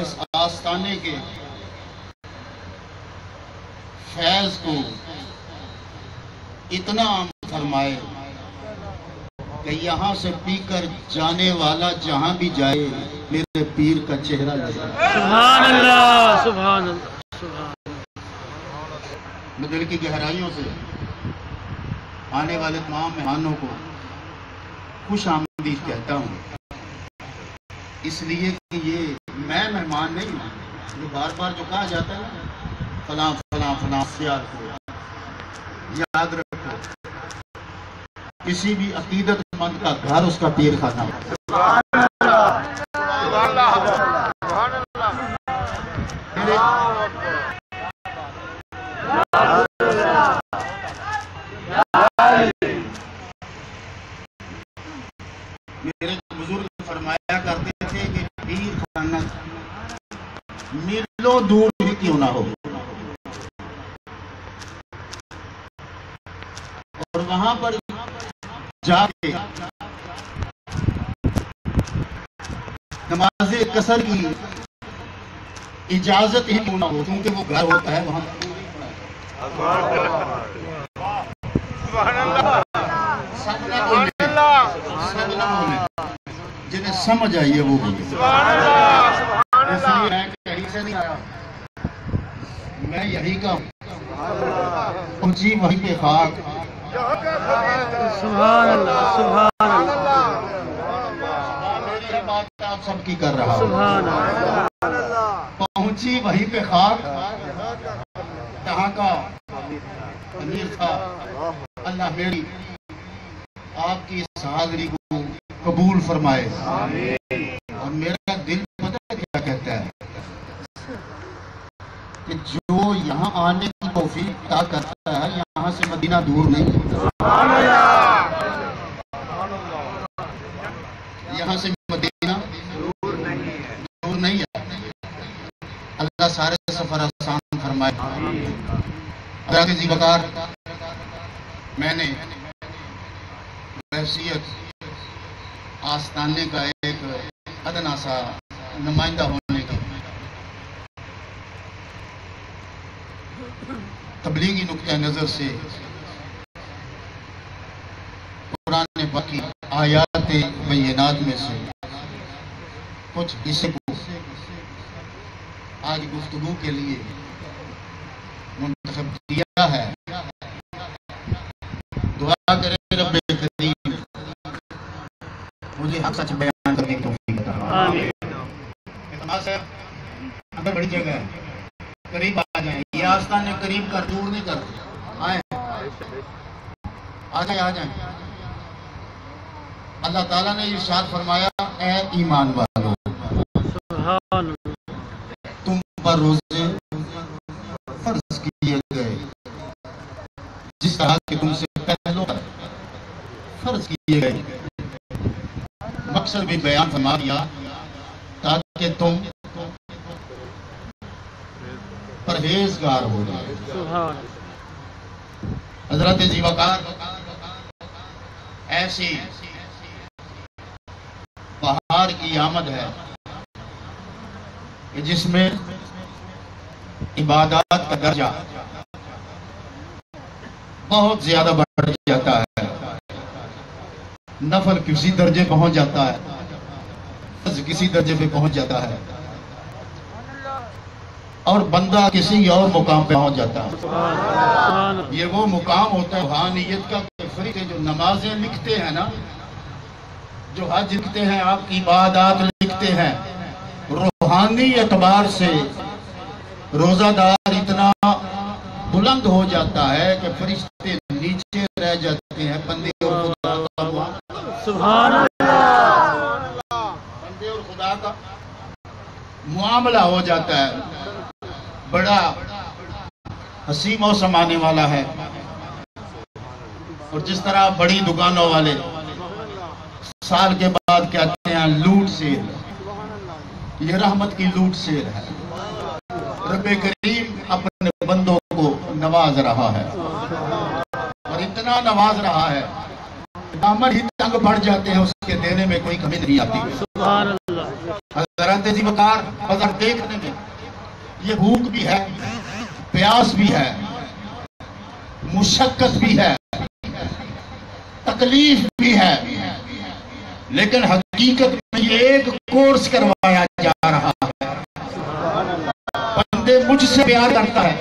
اس آستانے کے فیض کو اتنا عام فرمائے کہ یہاں سے پی کر جانے والا جہاں بھی جائے میرے پیر کا چہرہ نظر آئے۔ سبحان اللہ، سبحان اللہ، سبحان اللہ۔ میں دل کی گہرائیوں سے آنے والے تمام مہمانوں کو خوش آمدید کہتا ہوں، اس لیے کہ یہ میں مہمان نہیں ہوں۔ یہ بار بار جو کہا جاتا ہے نا فلاں فلاں فلاں سیار کو، یاد رکھو کسی بھی عقیدت مند کا گھر اس کا پیر خانہ ہے۔ میرے بزرگ فرمایا کرتے تھے کہ پیر خانہ میلوں دور بھی کیوں نہ ہو، اور وہاں پر جا کے نماز قصر کی اجازت ہی کیوں نہ ہو، کیونکہ وہ گھر ہوتا ہے وہاں۔ سب نہ بولے، سب نہ بولے، جنہیں سمجھ آئیے وہ بولے۔ اس لیے میں کہیں سے نہیں آیا، میں یہی کا ہوں، پہنچی وہیں پہ خاک۔ سبحان اللہ، سبحان اللہ، میری بات آپ سب کی کر رہا ہوں۔ سبحان اللہ۔ پہنچی وہیں پہ خاک، جہاں کا امیر تھا۔ اللہ میری آپ کی اس حاضری کو قبول فرمائے، اور میرا دل پتہ کیا کہتا ہے کہ جو یہاں آنے کی توفیق عطا کرتا ہے، یہاں سے مدینہ دور نہیں، یہاں سے مدینہ دور نہیں ہے۔ اللہ سارے سفر آسان فرمائے۔ حضرت ذی وقار، میں نے بحیثیت آستانے کا ایک ادنا سا نمائندہ ہونے کی تبلیغی نقطہ نظر سے قرآن پاک کی آیات بینات میں سے کچھ حصے کو آج گفتگو کے لیے منتخب کیا ہے۔ دعا کرے رب کریم مجھے حق سچ بیان کرنے کی توفیق عطا فرمائے۔ اعتماد صاحب اندر بڑی جگہ ہے، قریب آ جائیں، یہ آستانے قریب کر دور نہیں کرتے، آئیں آ جائیں آ جائیں۔ اللہ تعالیٰ نے ارشاد فرمایا اے ایمان والو تم پر روزے فرض کیے گئے جس طرح کہ تم سے پہلوں فرض کیے گئے۔ مقصد بھی بیان فرما دیا تاکہ تم پرہیزگار ہو جائے۔ حضرت ذی وقار ایسی بہار کی آمد ہے کہ جس میں عبادات کا درجہ بہت زیادہ بڑھ جاتا ہے، نفل کسی درجے پہنچ جاتا ہے، فرض کسی درجے پہ پہنچ جاتا ہے، اور بندہ کسی اور مقام پہ پہنچ جاتا ہے۔ یہ وہ مقام ہوتا ہے روحانیت کا کہ فرشتے جو نمازیں لکھتے ہیں نا، جو حج لکھتے ہیں، آپ کی عبادات لکھتے ہیں، روحانی اعتبار سے روزہ دار اتنا بلند ہو جاتا ہے کہ فرشتے نیچے رہ جاتے ہیں، بندے اور خدا کا سبحان اللہ، بندے اور خدا کا معاملہ ہو جاتا ہے۔ بڑا حسین موسم آنے والا ہے، اور جس طرح بڑی دکانوں والے سال کے بعد کہتے ہیں لوٹ سیل، یہ رحمت کی لوٹ سیل ہے۔ رب کریم اپنے بندوں کو نواز رہا ہے، اور اتنا نواز رہا ہے دامن ہی تنگ پڑ جاتے ہیں، اس کے دینے میں کوئی کمی نہیں آتی۔ سبحان اللہ۔ حضرت مرتضی وقار بظاہر دیکھنے میں یہ بھوک بھی ہے، پیاس بھی ہے، مشقت بھی ہے، تکلیف بھی ہے، لیکن حقیقت میں یہ ایک کورس کروایا جا رہا ہے۔ بندے مجھ سے پیار کرتا ہے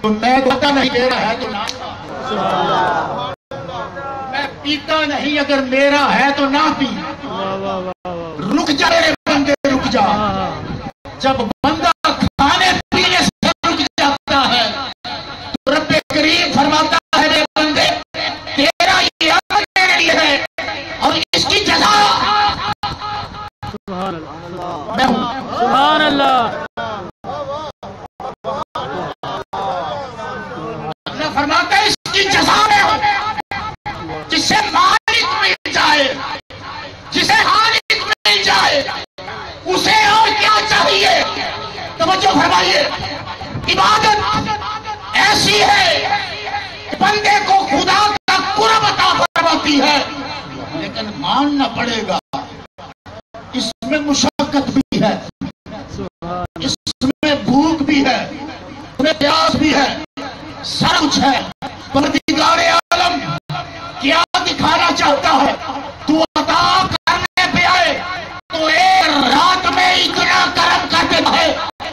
تو میں پتا نہیں میرا ہے تو نہ کھا، میں پیتا نہیں اگر میرا ہے تو نہ پی۔ رک جا میرے بندے رک جا، جب بندہ کھانے پینے سے رک جاتا ہے تو رب کریم فرماتا ہے میرے بندے تیرا یہ عمل میرے لیے ہے اور اس کی جزا میں ہوں۔ سبحان اللہ۔ اللہ فرماتا ہے اس کی جزا میں ہوں۔ جسے مالک مل جائے، جسے خالق مل جائے، اسے اور کیا چاہیے؟ توجہ فرمائیے، عبادت ایسی ہے کہ بندے کو خدا کا قرب عطا فرماتی ہے، لیکن ماننا پڑے گا اس میں مشقت بھی ہے، اس میں بھوک بھی ہے، اس میں پیاس بھی ہے، سب کچھ ہے۔ پروردگار عالم کیا دکھانا چاہتا ہے؟ تو عطا کرنے پہ آئے تو ایک رات میں اتنا کرم کر دیتا ہے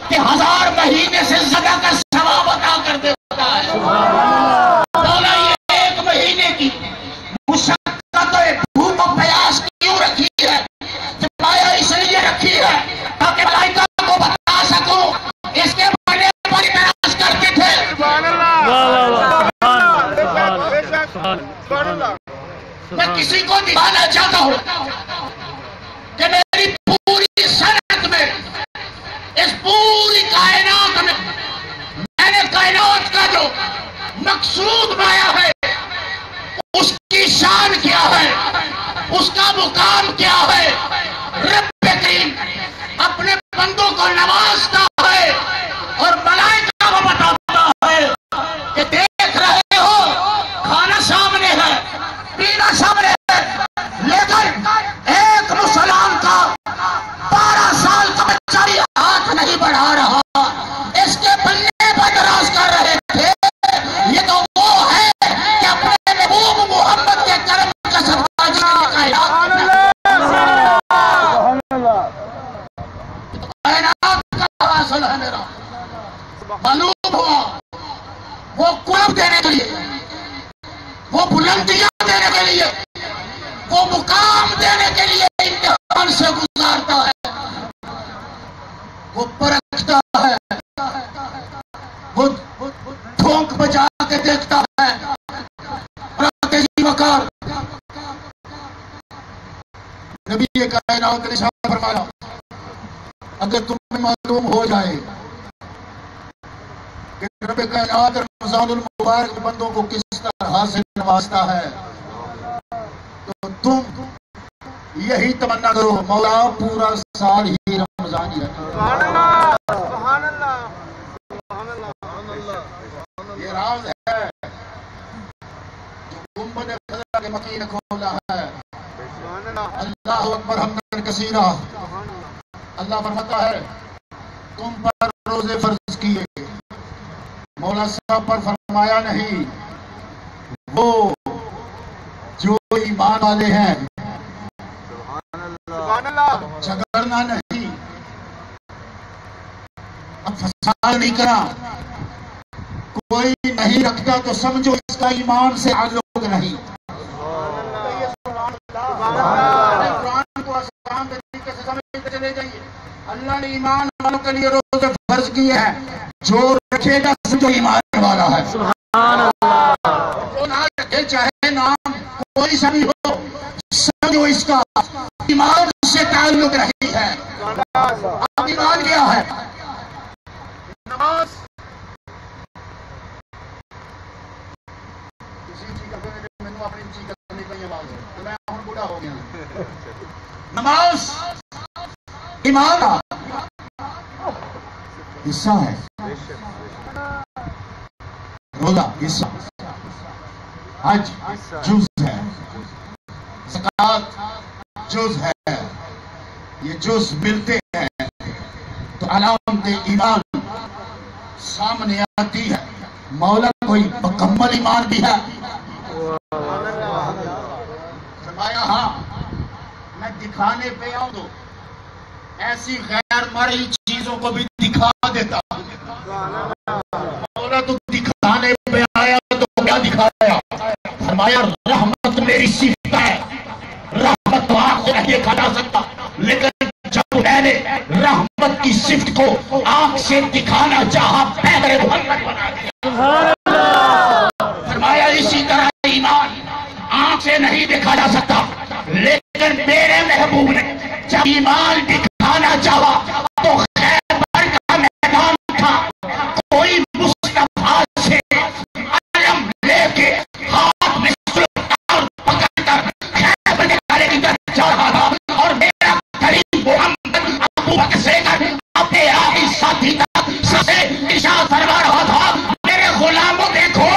کہ 1000 مہینے سے زیادہ کا ثواب عطا کر دیتا ہے۔ مولا یہ ایک مہینے کی مشقت اور بھوک و پیاس کیوں رکھی ہے؟ فرمایا اس لیے رکھی ہے تاکہ ملائکہ کو بتا سکوں اس کے بڑے بڑے پیاس کرتے تھے۔ میں کسی کو دکھانا چاہتا ہوں کہ میری پوری صنعت میں، اس پوری کائنات میں، میں نے کائنات کا جو مقصود بنایا ہے اس کی شان کیا ہے، اس کا مقام کیا ہے۔ رب کریم اپنے بندوں کو نوازتا ہے اور ملائکہ کو بتاتا ہے کہ دیکھ رہے ہو کھانا سامنے ہے، پینا سامنے ہے، لیکن ایک مسلمان کا 12 سال کا بچہ بھی ہاتھ نہیں بڑھا رہا، اس کے بلے پر دراز کر رہے تھے۔ یہ تو وہ ہے کہ اپنے محبوب محمد کے کرم کا صدقہ جس نے کائنات کا حاصل ہے میرا، معلوم ہوا وہ قرب دینے کے لیے، وہ بلندیاں دینے کے لیے، وہ مقام دینے کے لیے امتحان سے گزارتا ہے، وہ پرکھتا ہے، وہ ٹھونک بجا کے دیکھتا ہے۔ مرتضی وقار نبی کائنات نے ارشاد فرمایا اگر تمہیں معلوم ہو جائے کہ رب کائنات رمضان المبارک بندوں کو کس طرح سے نوازتا ہے تو تم یہی تمنا کرو مولا پورا سال ہی رمضان ہی رکھے۔ یہ راز ہے جو گنبد خضرا کے مکی نے کھولا ہے۔ اللہ اکبر حمدن کثیرہ۔ اللہ فرماتا ہے تم پر روزے فرض کیے، مولا صاحب پر فرمایا نہیں، وہ جو ایمان والے ہیں جھگڑنا نہیں، اب فساد نہیں کرا، کوئی نہیں رکھتا تو سمجھو اس کا ایمان سے تعلق نہیں۔ قرآن کو آسان طریقے سے سمجھتے چلے جائیے۔ اللہ نے ایمان والوں کے لیے روزے فرض کیے ہیں، جو رکھے گا سمجھو ایمان والا ہے۔ سبحان اللہ۔ جو نہ رکھے چاہے نام کوئی سا بھی ہو، سمجھو اس کا ایمان سے تعلق نہیں ہے۔ اب ایمان کیا ہے؟ نماز نماز ایمان کا حصہ ہے، روزہ حصہ، حج جز ہے، زکوٰۃ جز ہے، یہ جز ملتے ہیں علامت ایمان سامنے آتی ہے۔ مولا کوئی مکمل ایمان بھی ہے؟ فرمایا ہاں، میں دکھانے پہ آؤں تو ایسی غیر مرئی چیزوں کو بھی دکھا دیتا۔ مولا تو دکھانے پہ آیا تو کیا دکھایا؟ فرمایا رحمت میری صفت ہے، رحمت تو آنکھ سے نہیں دیکھا جا سکتا، لیکن جب میں نے رحمت کی صفت کو آنکھ سے دکھانا چاہا، پیغمبر محمد بنا دیا۔ فرمایا اسی طرح ایمان آنکھ سے نہیں دیکھا جا سکتا، لیکن میرے محبوب نے جب ایمان دکھانا چاہا تو خیبر کا میدان تھا، کوئی مصطفیٰ سے علم لے کے ہاتھ میں سلطان پکڑ کر خیبر کے قلعے کی طرف جا رہا تھا، اور میرا کریم محمد ابو بکر سے اپنے آخری ساتھی تک سے ارشاد فرما رہا تھا، میرے غلاموں دیکھو،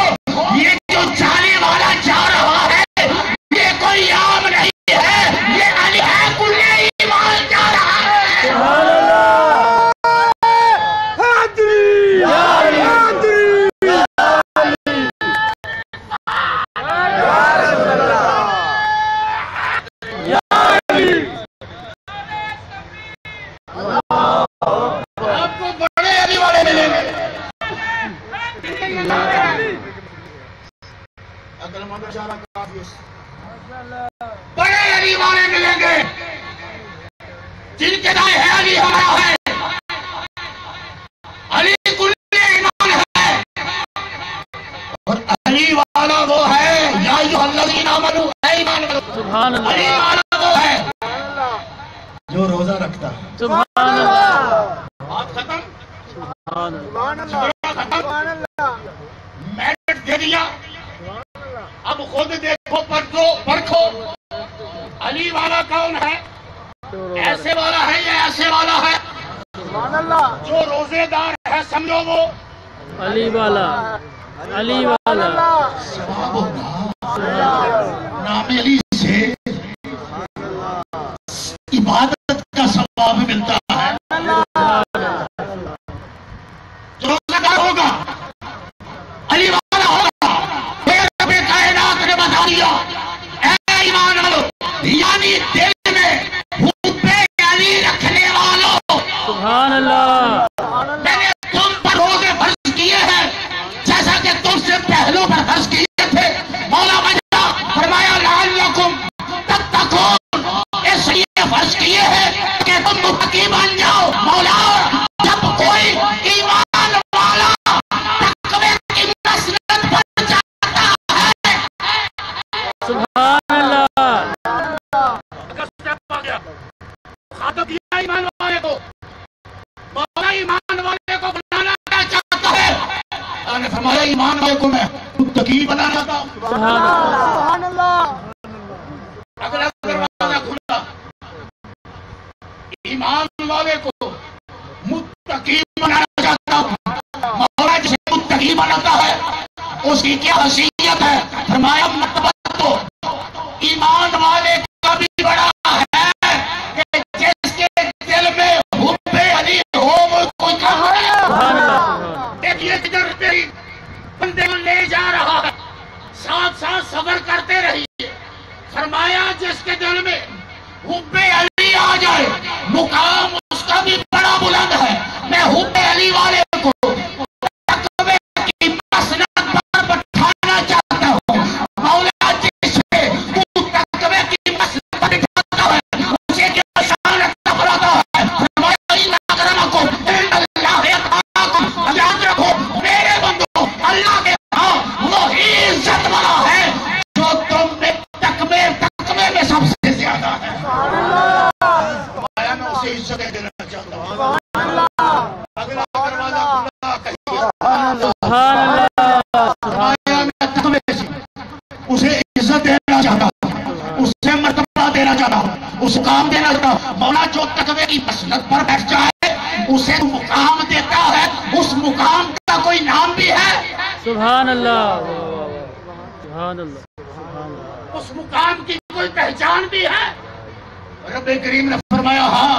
یہ جو جانے والا جا رہا ہے یہ کوئی عام نہیں ہے، یہ علی ہے کل ایمان جا رہا ہے۔ آپ کو بڑے علی والے ملیں گے، بڑے علی والے ملیں گے جن کے نام ہے علی ہمارا ہے، علی کل ایمان ہے، اور علی والا وہ ہے یا ایھا الذین آمنوا، اے ایمان والو، سبحان اللہ، علی والا وہ ہے جو روزہ رکھتا ہے۔ سبحان اللہ، بات ختم، سبحان اللہ، ختم، میرٹ دے دیا۔ اب خود دیکھو، پرکھو علی والا کون ہے؟ ایسے والا ہے یا ایسے والا ہے؟ جو روزے دار ہے سمجھو وہ علی والا، علی والا، ثواب ہوگا۔ نام علی سے عبادت کا ثواب ملتا ہے۔ جو روزہ دار ہوگا علی والا ہوگا، پھر رب کائنات نے بتا دیا اے ایمان والو، یعنی دل میں حب علی رکھنے والوں، سبحان اللہ، میں نے تم پر روزے فرض کیے ہیں جیسا کہ تم سے پہلوں پر فرض کیے تھے۔ مولا وجہ فرمایا لعلکم تتقون، اس لیے فرض کیے ہیں کہ تم متقی بن جاؤ۔ مولا جب کوئی ایمان والا تقوی کی مسلط پر جاتا ہے، سبحان اللہ، خاطب دیا ایمان والے کو، مولا ایمان والے کو بنانا کیا چاہتا ہے؟ اللہ نے فرمایا ایمان والے کو میں متقی بنانا چاہتا ہوں۔ سبحان اللہ، اگلا دروازہ کھلا، ایمان والے کو متقی بنانا چاہتا ہوں۔ مولا جسے متقی بناتا ہے اس کی کیا حیثیت ہے؟ فرمایا مرتبہ تو ایمان والے کا بھی بڑا ہے کہ جس کے دل میں حب علی ہو وہ کوئی کام ہے۔ دیکھیے کدھر تیری بندے کو لے جا رہا ہے، ساتھ ساتھ صبر کرتے رہیے۔ فرمایا جس کے دل میں حب علی آ جائے مقام اس کا بھی بڑا بلند ہے۔ میں حب علی والے کو تقوی کی مسند پر بٹھانا چاہتا ہوں۔ مولا جسے تقوی کی مسند پر بٹھاتا ہے اسے کیا شان عطا فرماتا ہے۔ فرمایا ان اکرمکم عند اللہ اتقاکم، یاد رکھو میرے بندو، اللہ کے ہاں وہی عزت والا ہے جو تم میں تقوی میں سب سے زیادہ ہے۔ میں اسے عزت دینا چاہتا ہوں۔ اگلا دروازہ کھلا، کہیے سبحان اللہ، میں تقوی سے اسے عزت دینا چاہتا ہوں، اسے مرتبہ دینا چاہتا ہوں، اس مقام دینا چاہتا ہوں۔ مولا جو تقوی کی مسند پر بیٹھ جائے اسے مقام دیتا ہے، اس مقام کا کوئی نام بھی ہے، سبحان اللہ، سبحان اللہ، سبحان اللہ، اس مقام کی کوئی پہچان بھی ہے۔ رب کریم نے فرمایا ہاں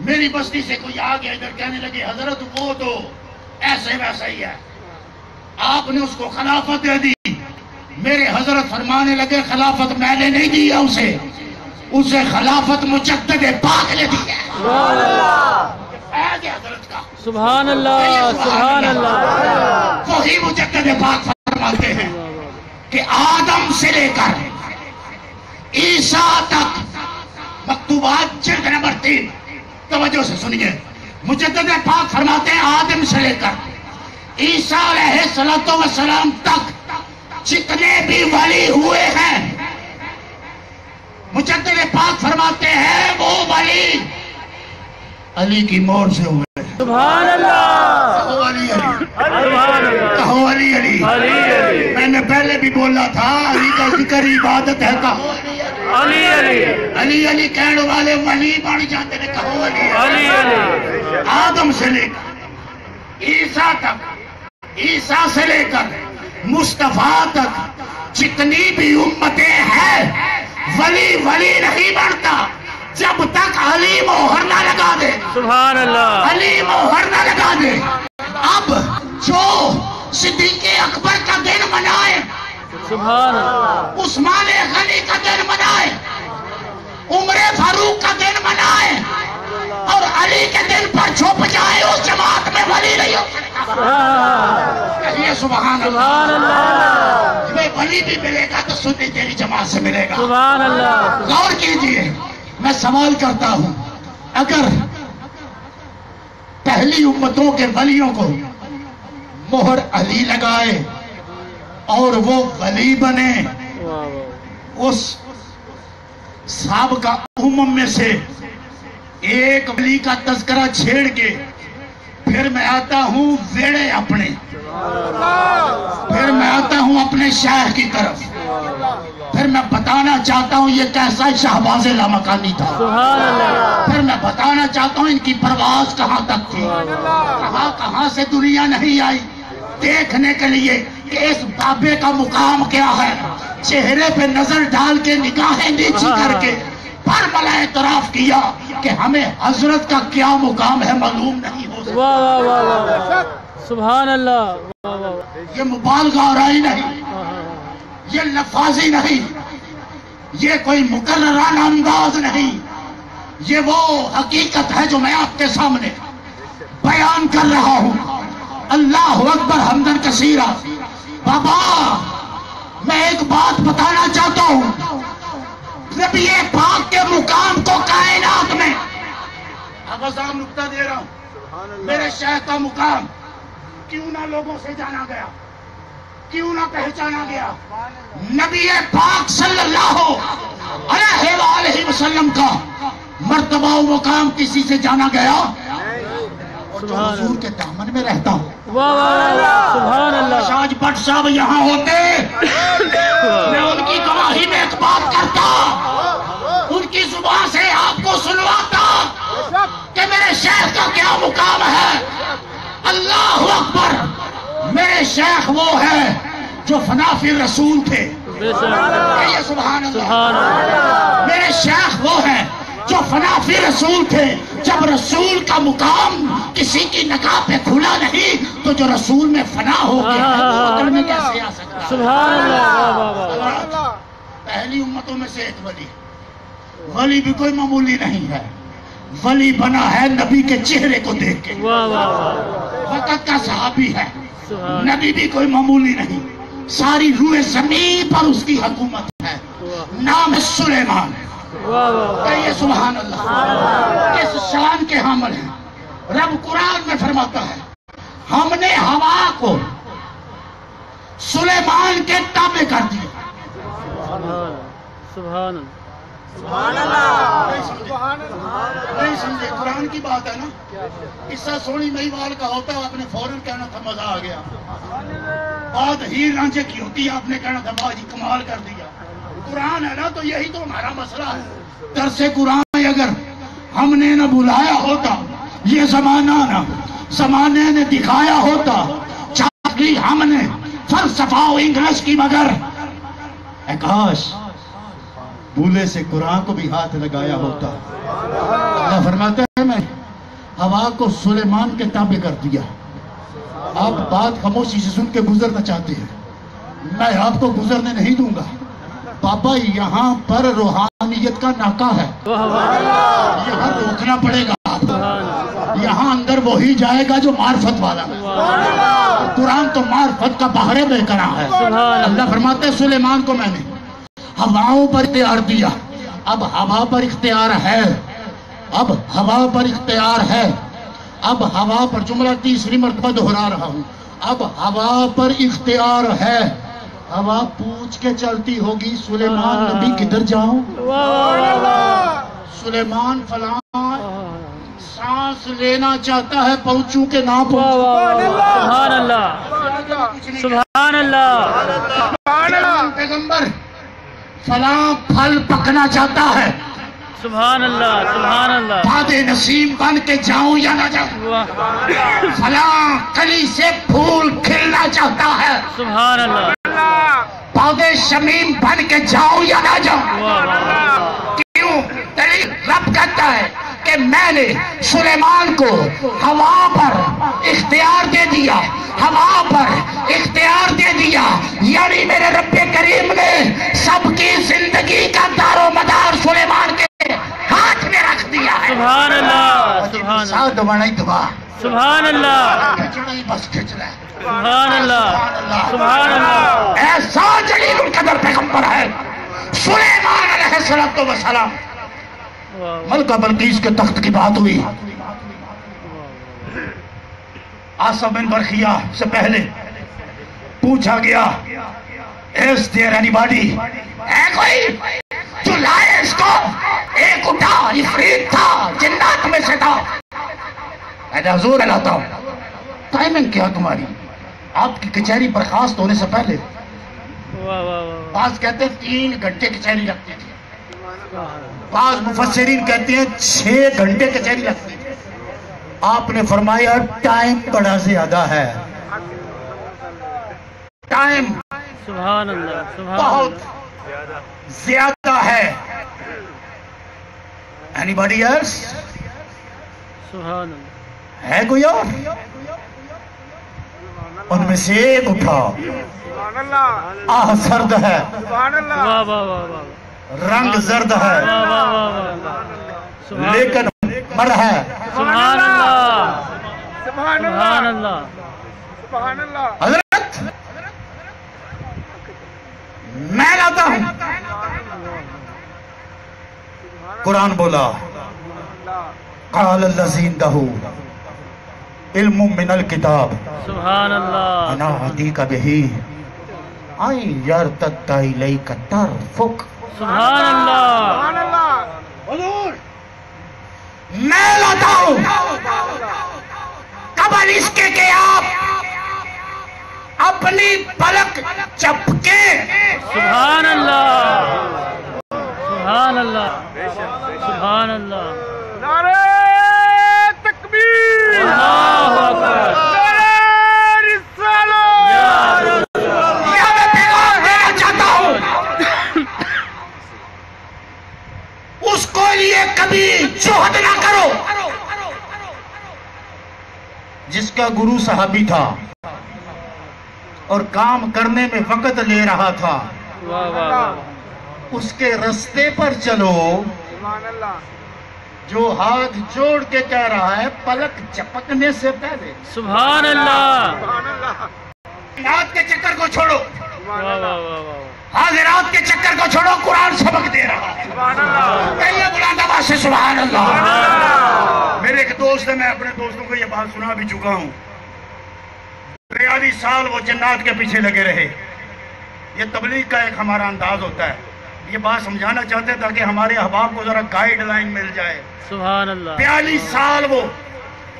میری بستی سے کوئی آ گیا ادھر کہنے لگے حضرت وہ تو ایسے ویسا ہی ہے، آپ نے اس کو خلافت دے دی۔ میرے حضرت فرمانے لگے خلافت میں نے نہیں دیا اسے خلافت مجدد پاک نے دی ہے۔ سبحان اللہ، فیض حضرت کا سبحان اللہ، سبحان اللہ۔ وہی مجدد پاک فرماتے ہیں کہ آدم سے لے کر عیسیٰ تک، مکتوبات جلد نمبر 3، توجہ سے سنیے، مجدد پاک فرماتے ہیں آدم سے لے کر عیسیٰ علیہ السلام تک جتنے بھی ولی ہوئے ہیں، مجدد پاک فرماتے ہیں وہ ولی علی کی مہر سے ہوئے۔ سبحان اللہ، کہو علی علی، سبحان اللہ، کہو علی علی۔ علی علی، میں نے پہلے بھی بولا تھا علی کا ذکر عبادت ہے، کہو علی علی، علی علی کہنے والے ولی بن جاتے ہیں، کہو علی علی علی۔ آدم سے لے کر عیسیٰ تک، عیسیٰ سے لے کر مصطفیٰ تک جتنی بھی امتیں ہیں، ولی ولی نہیں بنتا جب تک علی مہر نہ لگا دے، سبحان اللہ، علی مہر نہ لگا دے۔ اب جو صدیق اکبر کا دن منائے، سبحان اللہ، عثمان غنی کا دن منائے، عمر فاروق کا دن منائے، اور علی کے دن پر چھپ جائے، اس جماعت میں ولی نہیں ہو سکتا۔ کہیے سبحان اللہ۔ سبحان اللہ، تمہیں ولی بھی ملے گا تو سنی تیری جماعت سے ملے گا۔ سبحان اللہ۔ غور کیجئے، میں سوال کرتا ہوں، اگر پہلی امتوں کے ولیوں کو مہر علی لگائے اور وہ ولی بنے، اس سابقہ امم میں سے ایک ولی کا تذکرہ چھیڑ کے پھر میں آتا ہوں ویڑے اپنے، پھر میں آتا ہوں اپنے شیخ کی طرف، پھر میں بتانا چاہتا ہوں یہ کیسا شہباز لامکانی تھا، سبحان اللہ، پھر میں بتانا چاہتا ہوں ان کی پرواز کہاں تک تھی، کہاں سے دنیا نہیں آئی دیکھنے کے لیے کہ اس بابے کا مقام کیا ہے۔ چہرے پہ نظر ڈال کے نگاہیں نیچی کر کے پر ملا اعتراف کیا کہ ہمیں حضرت کا کیا مقام ہے معلوم نہیں ہو سکتا۔ واہ واہ واہ واہ، سبحان اللہ، واہ واہ، یہ مبالغہ آرائی نہیں، یہ لفاظی نہیں، یہ کوئی مقررانہ انداز نہیں، یہ وہ حقیقت ہے جو میں آپ کے سامنے بیان کر رہا ہوں۔ اللہ اکبر حمدن کثیرہ۔ بابا میں ایک بات بتانا چاہتا ہوں، نبی پاک کے مقام کو کائنات میں، اب صاحب نکتہ دے رہا ہوں، میرے شیخ کا مقام کیوں نہ لوگوں سے جانا گیا، کیوں نہ پہچانا گیا؟ نبی پاک صلی اللہ علیہ وآلہ وسلم کا مرتبہ و مقام کسی سے جانا گیا؟ اور جو حضور کے دامن میں رہتا ہوں، واہ واہ واہ، سبحان اللہ، آج بٹ صاحب یہاں ہوتے میں ان کی گواہی میں ایک بات کرتا، ان کی زبان سے آپ کو سنواتا کہ میرے شیخ کا کیا مقام ہے۔ اللہ اکبر، میرے شیخ وہ ہے جو فنا فی رسول تھے، بے شک، کہیے سبحان اللہ۔ سبحان اللہ، میرے شیخ وہ ہے جو فنا فی رسول تھے، جب رسول کا مقام کسی کی نگاہ پہ کھلا نہیں تو جو رسول میں فنا ہو گیا ہے وہ قدر میں کیسے آ سکتا؟ سبحان اللہ، واہ واہ واہ، پہلی امتوں میں سے ایک ولی بھی کوئی معمولی نہیں ہے، ولی بنا ہے نبی کے چہرے کو دیکھ کے، واہ واہ واہ، وقت کا صحابی ہے، سبحان نبی بھی کوئی معمولی نہیں، ساری روح زمین پر اس کی حکومت ہے، نام ہے سلیمان۔ واہ واہ، کہیے سبحان اللہ۔ اس شان کے حامل ہیں، رب قرآن میں فرماتا ہے ہم نے ہوا کو سلیمان کے تابع کر دیا۔ سبحان اللہ، نہیں سمجھے، قرآن کی بات ہے نا، قصہ سونی مہیوال کا ہوتا ہے، آپ نے فوراً کہنا تھا مزہ آ گیا، بات ہیر رانجھے کی ہوتی ہے، آپ نے کہنا تھا باجی کمال کر دیا۔ قرآن ہے نا تو یہی تو ہمارا مسئلہ ہے۔ درس قرآن اگر ہم نے نہ بلایا ہوتا، یہ زمانہ نہ زمانے نے دکھایا ہوتا، چاہیے ہم نے فلسفہ و انگلش کی، مگر کاش بھولے سے قرآن کو بھی ہاتھ لگایا ہوتا۔ اللہ فرماتا ہے میں ہوا کو سلیمان کے تابع کر دیا. آپ بات خاموشی سے سن کے گزرنا چاہتے ہیں، میں آپ کو گزرنے نہیں دوں گا. بابا یہاں پر روحانیت کا ناکہ ہے، یہاں روکنا پڑے گا. یہاں اندر وہی جائے گا جو معرفت والا ہے. قرآن تو معرفت کا بحر بے کرا ہے. اللہ فرماتے ہیں سلیمان کو میں نے ہواؤں پر اختیار دیا. اب ہوا پر اختیار ہے، اب ہوا پر اختیار ہے. اب ہوا پر، جملہ تیسری مرتبہ دہرا رہا ہوں، اب ہوا پر اختیار ہے. ہوا پوچھ کے چلتی ہوگی سلیمان نبی کدھر جاؤں؟ سلیمان فلاں سانس لینا چاہتا ہے، پہنچوں کہ نہ پہنچوں؟ سبحان اللہ، سبحان اللہ. پیغمبر فلاں پھل پکنا چاہتا ہے، سبحان اللہ، سبحان اللہ. باد نسیم بن کے جاؤں یا نہ جاؤں؟ فلاں کلی سے پھول کھلنا چاہتا ہے، سبحان اللہ. پودے شمیم بن کے جاؤں یا نہ جاؤں؟ کیوں؟ دلیل رب کہتا ہے کہ میں نے سلیمان کو ہوا پر اختیار دے دیا، ہوا پر اختیار دے دیا. یعنی میرے رب کریم نے سب کی زندگی کا دار و مدار سلیمان کے ہاتھ میں رکھ دیا ہے. سبحان اللہ، سبحان اللہ، ساتھ دبانا ہی دبا، سبحان اللہ، کھچڑا ہی بس کھچ لے. سبحان اللہ، سبحان اللہ. ایسا جلیل القدر پیغمبر ہے سلیمان علیہ السلام. ملکہ بلقیس کے تخت کی بات ہوئی. آصف بن برخیہ سے پہلے پوچھا گیا is there anybody؟ ہے کوئی جو لائے اس کو؟ ایک اٹھا، عفریت تھا، جنات میں سے تھا. حضور لاتا ہوں. ٹائمنگ کیا تمہاری؟ آپ کی کچہری برخاست ہونے سے پہلے بعض کہتے ہیں 3 گھنٹے کچہری رکھتی تھی، بعض مفسرین کہتے ہیں 6 گھنٹے کچہری رکھتی تھی. آپ نے فرمایا ٹائم بڑا زیادہ ہے، ٹائم سبحان اللہ، سبحان بہت اللہ. زیادہ ہے. Anybody else؟ سبحان اللہ. ہے کوئی اور؟ ان میں سے ایک اٹھا. آہ سرد ہے، واہ واہ واہ واہ، رنگ زرد ہے، واہ واہ واہ واہ. لیکن مر ہے. سبحان اللہ، سبحان اللہ. حضرت میں لاتا ہوں. قرآن بولا قال الذی عنده علم من الکتاب سبحان اللہ. انا اهدیک به ان یرتد الیک طرفک. سبحان اللہ. میں لاتا ہوں قبل اس کے کہ آپ اپنی پلک چپکے. سبحان اللہ، سبحان اللہ، سبحان اللہ. نعرہ تکبیر، اللہ اکبر. نعرہ رسالت. یہ میں پیغام دینا چاہتا ہوں اس کو لیے کبھی جہد نہ کرو جس کا گرو صحابی تھا اور کام کرنے میں وقت لے رہا تھا. واہ واہ واہ. اس کے رستے پر چلو سبحان اللہ. جو ہاتھ جوڑ کے کہہ رہا ہے پلک چپکنے سے پہلے. سبحان اللہ. سبحان اللہ. رات کے چکر کو چھوڑو، واہ واہ واہ واہ. حاضرات کے چکر کو چھوڑو، قرآن سبق دے رہا ہے. سبحان اللہ. کہیے بلند آواز سے سبحان اللہ. میرے ایک دوست ہے، میں اپنے دوستوں کو یہ بات سنا بھی چکا ہوں. 42 سال وہ جنات کے پیچھے لگے رہے. یہ تبلیغ کا ایک ہمارا انداز ہوتا ہے. یہ بات سمجھانا چاہتے ہیں تاکہ ہمارے احباب کو ذرا گائیڈ لائن مل جائے. سبحان اللہ. 42 سال وہ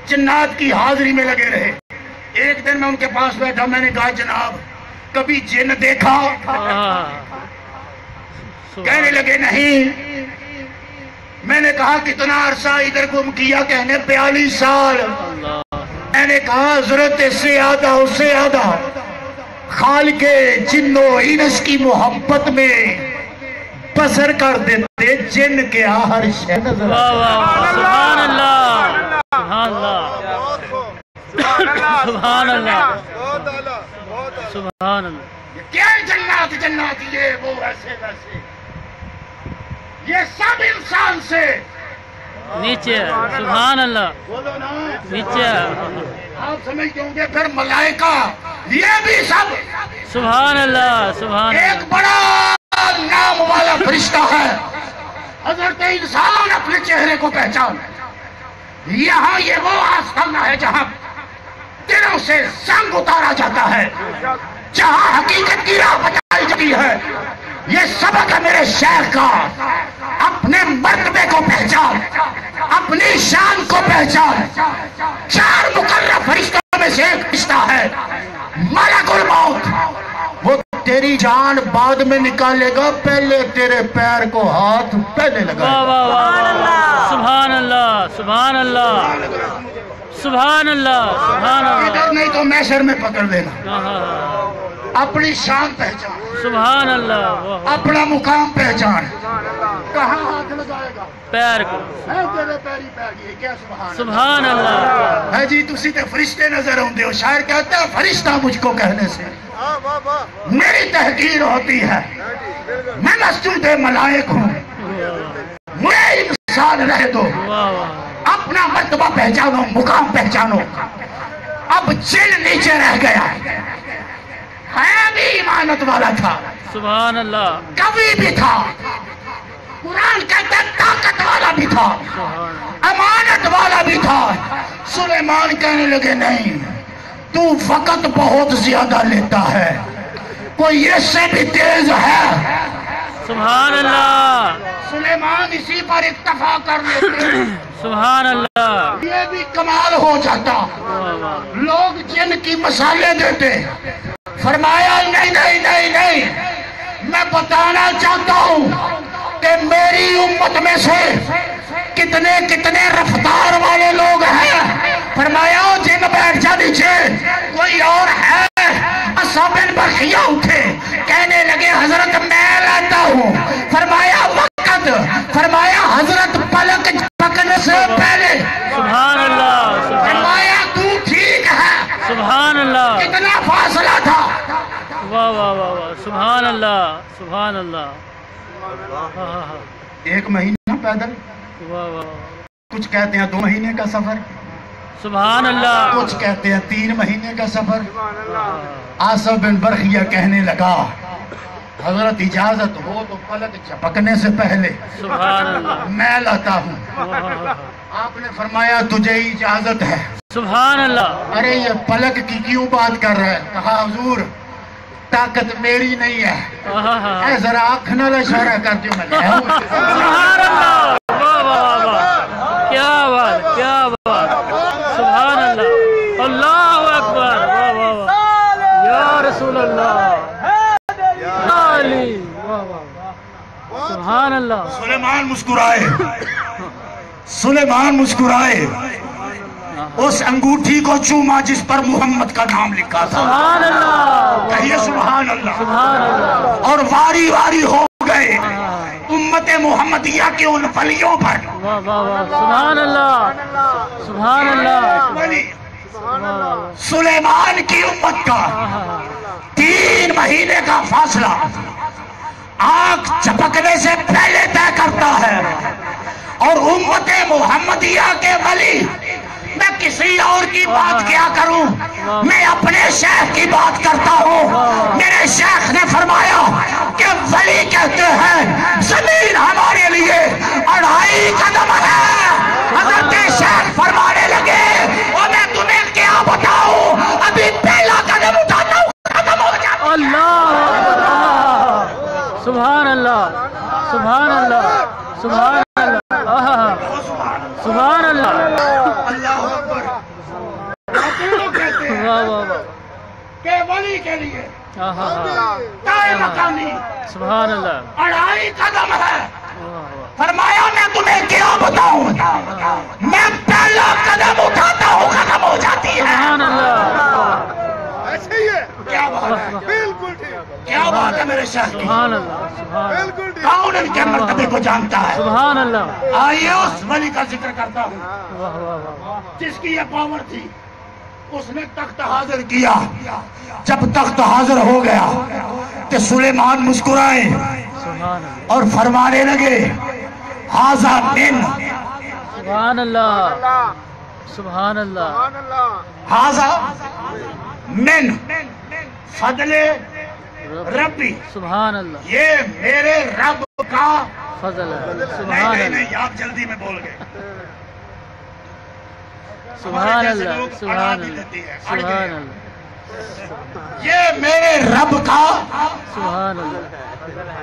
جنات کی حاضری میں لگے رہے. ایک دن میں ان کے پاس بیٹھا، میں نے کہا جناب کبھی جن دیکھا؟ کہنے لگے نہیں. میں نے کہا کتنا عرصہ ادھر گم کیا؟ کہنے 42 سال. میں نے کہا حضرت سے آدھا اسے آدھا خالق جن و انس کی محبت میں بسر کر دیتے، جن کے ہر شے نظر. واہ واہ، سبحان اللہ، سبحان اللہ سبحان اللہ سبحان اللہ کیا جنات جنات یہ وہ ایسے ویسے یہ سب انسان سے نیچے سبحان اللہ بولو نا نیچے آپ سمجھتے ہوں گے پھر ملائکہ یہ بھی سب سبحان اللہ سبحان ایک اللہ بڑا نام والا فرشتہ ہے حضرت انسان اپنے چہرے کو پہچان یہاں یہ وہ آستانہ ہے جہاں دلوں سے زنگ اتارا جاتا ہے جہاں حقیقت کی راہ بتائی جاتی ہے یہ سبق ہے میرے شیخ کا اپنے مرتبے کو پہچان اپنی شان کو پہچان چار مقرر فرشتوں میں سے ایک فرشتہ ہے ملک الموت وہ تیری جان بعد میں نکالے گا پہلے تیرے پیر کو ہاتھ پہلے لگا واہ واہ واہ سبحان اللہ سبحان اللہ سبحان اللہ سبحان اللہ ادھر نہیں تو محشر میں پکڑ دینا ہاں، ہاں، ہاں۔ اپنی شان پہچان سبحان اللہ واہ، اپنا مقام پہچان کہاں ہاتھ لگائے گا پیر کو ہے تیرے پیری پیر یہ کیا سبحان سبحان اللہ ہے جی تسی تے فرشتے نظر آتے ہو شاعر کہتا ہے فرشتہ مجھ کو کہنے سے میری تحقیر ہوتی ہے میں مسجود ملائک ہوں مجھے انسان رہ دو واہ واہ اپنا مرتبہ پہچانو مقام پہچانو اب جن نیچے رہ گیا ہے بھی ایمانت والا تھا سبحان اللہ کبھی بھی تھا قرآن کہتا ہے طاقت والا بھی تھا سبحان امانت والا بھی تھا سلیمان کہنے لگے نہیں تو وقت بہت زیادہ لیتا ہے کوئی اس سے بھی تیز ہے سبحان اللہ سلیمان اسی پر اتفاق کر لیتے سبحان اللہ یہ بھی کمال ہو جاتا واہ واہ لوگ جن کی مثالیں دیتے فرمایا نہیں نہیں نہیں نہیں میں بتانا چاہتا ہوں کہ میری امت میں سے کتنے کتنے رفتار والے لوگ ہیں فرمایا جن بیٹھ جا نیچے کوئی اور ہے اصحاب برخیہ اٹھے کہنے لگے حضرت میں لاتا ہوں فرمایا وقت فرمایا حضرت پلک پکنے سے پہلے سبحان اللہ سبحان فرمایا تو ٹھیک ہے سبحان اللہ کتنا فاصلہ تھا واہ واہ واہ واہ سبحان اللہ سبحان اللہ ہاں ہاں ہاں ایک مہینہ پیدل واہ واہ کچھ کہتے ہیں 2 مہینے کا سفر سبحان اللہ کچھ کہتے ہیں 3 مہینے کا سفر آصف بن برخیہ کہنے لگا حضرت اجازت ہو تو پلک جھپکنے سے پہلے سبحان اللہ میں لاتا ہوں واہ، آپ نے فرمایا تجھے اجازت ہے سبحان اللہ ارے یہ پلک کی کیوں بات کر رہا ہے کہا حضور طاقت میری نہیں ہے ہاں ہاں اے ذرا آنکھ نال اشارہ کر دوں میں لے آؤں سبحان اللہ واہ واہ واہ کیا بات کیا بات سبحان اللہ اللہ اکبر واہ واہ واہ یا رسول اللہ یا علی واہ واہ سبحان اللہ سلیمان مسکرائے سلیمان مسکرائے اس انگوٹھی کو چوما جس پر محمد کا نام لکھا تھا سبحان اللہ کہیے سبحان اللہ سبحان اللہ اور واری واری ہو گئے امت محمدیہ کے ان پلیوں پر واہ واہ واہ سبحان اللہ سبحان اللہ ولی واہ سلیمان کی امت کا واہ 3 مہینے کا فاصلہ آنکھ چپکنے سے پہلے طے کرتا ہے اور امت محمدیہ کے ولی میں کسی اور کی بات کیا کروں میں اپنے شیخ کی بات کرتا ہوں میرے شیخ نے فرمایا کہ ولی کہتے ہیں زمین ہمارے لیے 2.5 قدم ہے حضرت شیخ فرمانے لگے اور میں تمہیں کیا بتاؤں ابھی پہلا قدم اٹھاتا ہوں ختم ہو جاتا اللہ سبحان اللہ سبحان اللہ سبحان اللہ آہا سبحان اللہ اللہ اکبر واہ واہ واہ کہ ولی کے لیے آہا دائیں مقامی سبحان اللہ 2.5 قدم ہے واہ واہ فرمایا میں تمہیں کیا بتاؤں میں پہلا قدم اٹھاتا ہوں ختم ہو جاتی ہے سبحان اللہ ایسے ہی ہے کیا بات ہے بالکل کیا بات ہے میرے شاہ کی؟ سبحان اللہ سبحان اللہ بالکل ٹھیک. کون ان کے مرتبے کو جانتا ہے؟ سبحان اللہ آئیے اس ولی کا ذکر کرتا ہوں واہ واہ واہ جس کی یہ پاور تھی. اس نے تخت حاضر کیا. جب تخت حاضر ہو گیا کہ سلیمان مسکرائے سبحان اللہ اور فرمانے لگے ہاذا من سبحان اللہ اللہ. سبحان اللہ سبحان اللہ. ہاذا من فضل ربی. سبحان اللہ یہ میرے رب کا فضل ہے نہیں سبحان نہیں اللہ نہیں آپ جلدی میں بول گئے. سبحان اللہ سبحان اللہ سبحان اللہ یہ میرے رب کا سبحان اللہ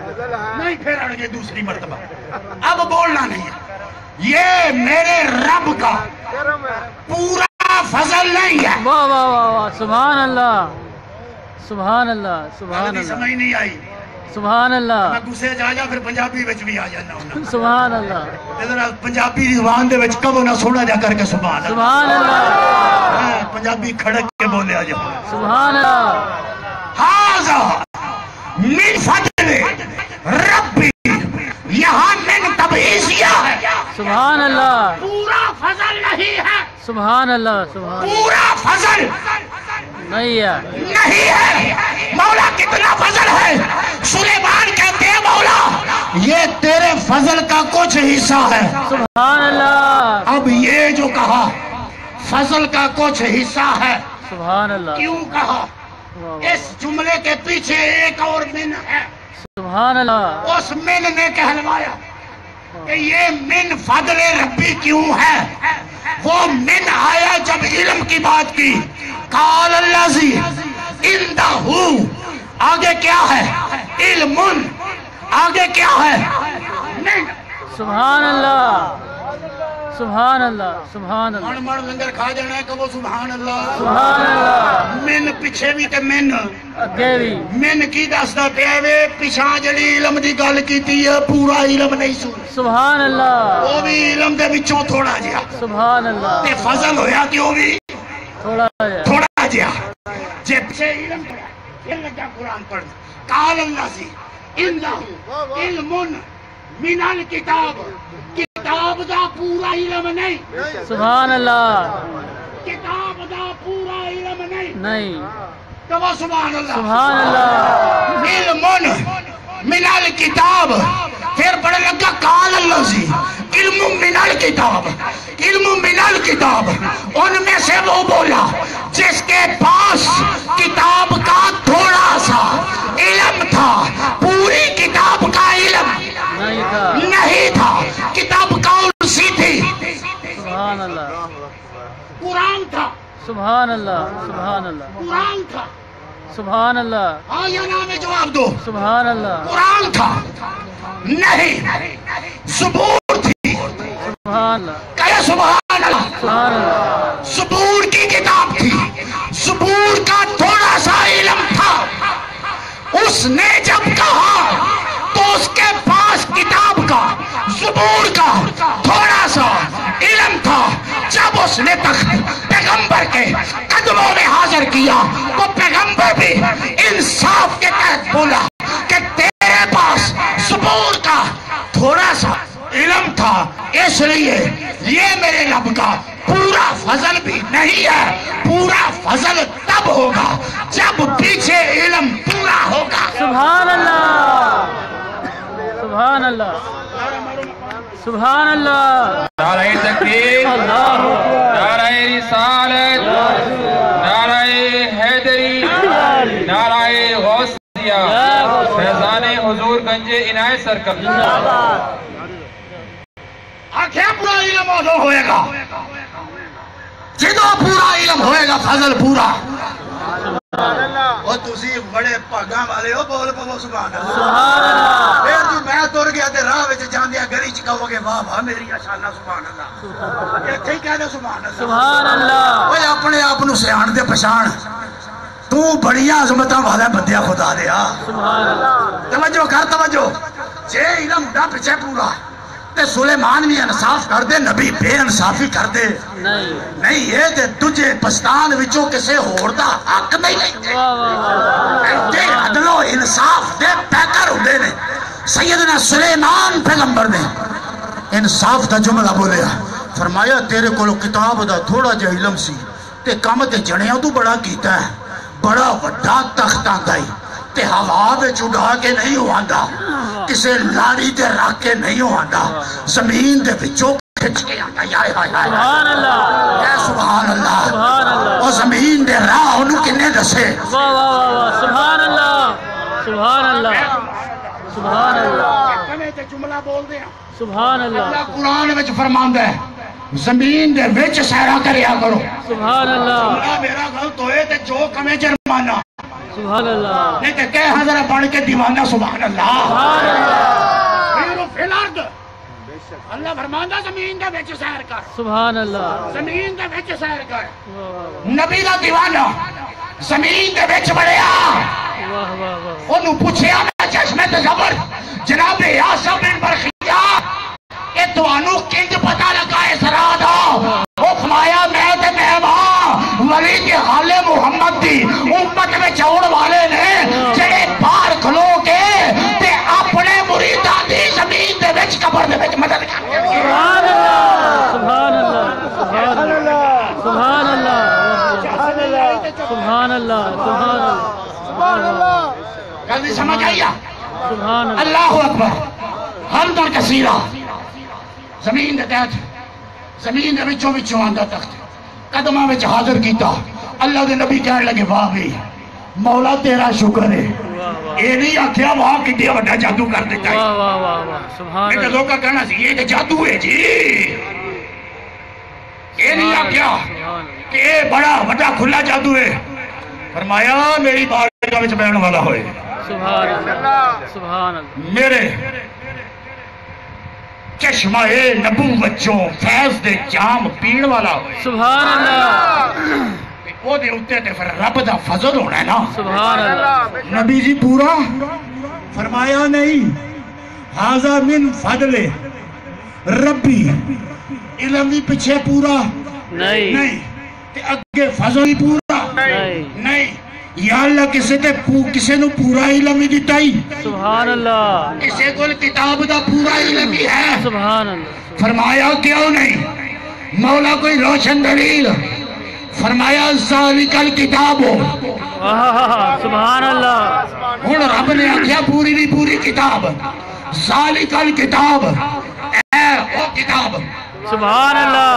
فضل ہے. نہیں پھر اڑ گئے دوسری مرتبہ. اب بولنا نہیں ہے. یہ میرے رب کا کرم ہے. پورا فضل نہیں ہے. واہ واہ واہ واہ سبحان اللہ سبحان اللہ سبحان جلدی اللہ سمجھ نہیں آئی. سبحان میں اللہ گسے جا جا پھر پنجابی بچ بھی آ جانا ہونا. سبحان اللہ ذرا پنجابی زبان دے وچ کبو نہ سونا جا کر کے سبحان اللہ. سبحان اللہ پنجابی کھڑک کے بولے آ جا. سبحان اللہ ہاذا من فضل ربی. یہاں من تبعیضیہ ہے. سبحان اللہ پورا فضل نہیں ہے. سبحان اللہ سبحان پورا فضل نہیں ہے نہیں ہے. مولا کتنا فضل ہے. سلیمان کہتے ہیں مولا یہ تیرے فضل کا کچھ حصہ ہے. سبحان اللہ اب یہ جو کہا فضل کا کچھ حصہ ہے سبحان اللہ کیوں کہا؟ واہ واہ اس جملے کے پیچھے ایک اور من ہے. سبحان اللہ اس من نے کہلوایا کہ یہ من فضل ربی کیوں ہے. وہ من آیا جب علم کی بات کی. قال الذی عندہ. آگے کیا ہے؟ علم. آگے کیا ہے؟ من. سبحان اللہ سبحان اللہ سبحان اللہ من من لنگر کھا جانا ہے کہ وہ سبحان اللہ. سبحان اللہ من پیچھے بھی تے من. اگے بھی من کی دستا پیا وے پیچھا جڑی علم دی گل کیتی ہے پورا علم نہیں سن. سبحان اللہ وہ بھی علم دے وچوں تھوڑا جہا سبحان اللہ تے فضل ہویا کہ وہ بھی تھوڑا جا تھوڑا جہا. جے پیچھے علم پڑھا پھر لگا قرآن پڑھنا. قال الذی عندہ علم من الکتاب. کتاب دا پورا علم نہیں. سبحان اللہ کتاب دا پورا علم نہیں. نہیں تو وہ سبحان اللہ. سبحان اللہ علم من الکتاب. پھر پڑھ لگا قال الذی علم من الکتاب. علم من الکتاب ان میں سے وہ بولا جس کے پاس کتاب کا تھوڑا سا علم تھا. پوری کتاب کا علم نہیں تھا نہیں تھا. کتاب کون سی تھی؟ سبحان اللہ قرآن تھا. سبحان اللہ سبحان اللہ قرآن تھا. سبحان اللہ ہاں یا نا میں جواب دو. سبحان اللہ قرآن تھا نہیں زبور تھی. سبحان اللہ کہے سبحان اللہ. سبحان اللہ زبور کی کتاب تھی. زبور کا تھوڑا سا علم تھا. اس نے جب کہا تو اس کے پاس کتاب کا زبور کا تھوڑا سا علم تھا. جب اس نے پیغمبر کے قدموں میں حاضر کیا تو پیغمبر بھی انصاف کے تحت بولا کہ تیرے پاس زبور کا تھوڑا سا علم تھا اس لیے یہ میرے رب کا پورا فضل بھی نہیں ہے. پورا فضل تب ہوگا جب پیچھے علم پورا ہوگا. سبحان اللہ سبحان اللہ سبحان اللہ نعرہ تکبیر، اللہ نعرہ رسالت، نعرہ حیدری، نعرہ غوثیہ، فیضان حضور گنج عنایت سرکل. آنکھیں پورا علم ادو ہوئے گا. جدو پورا علم ہوئے گا فضل پورا. وہ تسی بڑے پاگاں والے ہو بول پو سبحان اللہ. سبحان اللہ پھر جی میں تر گیا تے راہ وچ جاندیا گلی چ کہو گے واہ واہ میری شانہ سبحان اللہ. ایتھے ہی کہہ دے سبحان اللہ. سبحان اللہ اوے اپنے آپ نو سیان دے پہچان. تو بڑیاں عظمتاں والا بندیا خدا دیا. سبحان اللہ توجہ کر توجہ. جے علم دا پیچھے پورا تے سلیمان بھی انصاف کر دے نبی بے انصافی کر دے نہیں یہ تے تجھے پستان وچوں کسے ہور دا حق نہیں لے. واہ واہ واہ تے عدل انصاف دے پیکر ہوندے نے. سیدنا سلیمان پیغمبر نے انصاف دا جملہ بولیا. فرمایا تیرے کو کتاب دا تھوڑا جا علم سی تے کام تے جنیاں تو بڑا کیتا ہے. بڑا وڈا تخت آندا ہے تے ہوا وچ اڑا کے نہیں ہوندا, کسے لاری تے رکھ کے نہیں ہوندا, زمین دے وچوں کھچ کے آندا. یا سبحان اللہ, اے سبحان اللہ. سبحان اللہ. او زمین دے راہ اونوں کنے دسے. واہ واہ واہ واہ, سبحان اللہ, سبحان اللہ, سبحان اللہ, کنے تے جملہ بول دے. سبحان اللہ. اللہ قرآن وچ فرماندا ہے زمین دے وچ سیرا کریا کرو. سبحان اللہ. میرا غلط ہوئے تے جو کمے جرمانہ. سبحان اللہ. نہیں تے کہ حضرت بڑھ کے دیوانہ. سبحان اللہ. سبحان اللہ. خیر فی الارض. اللہ فرماندا زمین دے وچ سیر کر. سبحان اللہ. زمین دے وچ سیر کر. واہ نبی دا دیوانہ زمین دے وچ بڑھیا. واہ واہ واہ. انہوں پوچھیا میں چشمے تے زبر جناب یاسر بن برخیا کہ توانو کنج پتہ لگا اسرا دا. وہ فرمایا میں تے مہمان ولی کے حال محمد دی امت میں چوڑ والے نے جڑے باہر کھلو کے تے اپنے مریداں دی زمین دے وچ قبر دے وچ مدد کر کے. سبحان اللہ, سبحان اللہ, سبحان اللہ, سبحان اللہ, سبحان اللہ, سبحان اللہ. کل سمجھ آئی. سبحان اللہ. اللہ اکبر. حمداً کثیرہ. زمین دے تحت زمین دے وچوں وچوں آندا تخت قدماں وچ حاضر کیتا. اللہ دے نبی کہنے لگے واہ بھی مولا تیرا شکر ہے. یہ نہیں آکھیا واہ کتنے بڑا جادو کر دیتا ہے. واہ واہ واہ واہ, سبحان میں اللہ. لوگوں کا کہنا سی یہ جادو ہے جی. یہ نہیں آکھیا کہ یہ بڑا بڑا کھلا جادو ہے. فرمایا میری بارگاہ وچ بیٹھنے والا ہوئے. سبحان اللہ, سبحان اللہ. میرے چشمہ نبوت چوں فیض دے جام پین والا ہوئے. سبحان اللہ. وہ دے اتے تے پھر رب دا فضل ہونا ہے نا. سبحان اللہ. نبی جی پورا فرمایا نہیں حاضا من فضل ربی. علم بھی پیچھے پورا نہیں, تے اگے فضل بھی پورا نہیں. یا اللہ کسے نو پورا علم ہی دیتا ہی. سبحان اللہ. کسے کو کتاب دا پورا علم ہی ہے. سبحان اللہ. فرمایا کیوں نہیں. مولا کوئی روشن دلیل. فرمایا ذالک الکتاب. سبحان اللہ. ہن رب نے آکھیا پوری نہیں پوری کتاب. ذالک الکتاب اے او کتاب. سبحان اللہ.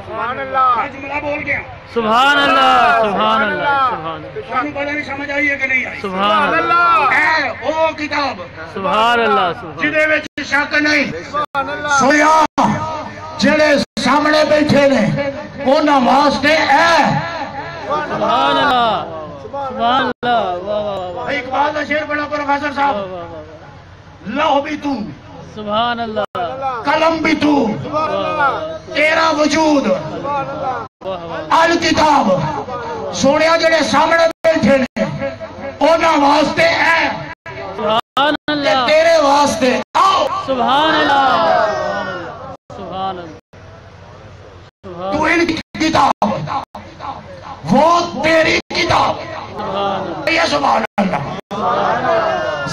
سبحان اللہ. جملہ بول گیا. سبحان اللہ, سبحان اللہ, سبحان اللہ. شانو پتہ نہیں سمجھ آئی ہے کہ نہیں آئی. سبحان اللہ. اے او کتاب سبحان اللہ. سبحان جدے وچ شک نہیں. سبحان اللہ. سویا جڑے سامنے بیٹھے نے انہاں واسطے اے. سبحان اللہ. سبحان اللہ. واہ واہ واہ. اقبال کا شعر بڑا پروفیسر صاحب. لوح بھی تو سبحان اللہ. قلم بھی تو سبحان اللہ. تیرا وجود سبحان اللہ. الکتاب. سونیا جڑے سامنے بیٹھے نے انہاں واسطے اے سبحان تے اللہ. تیرے واسطے آؤ. سبحان اللہ. سبحان اللہ. تو ان کی کتاب وہ تیری کتاب. یہ سبحان اللہ.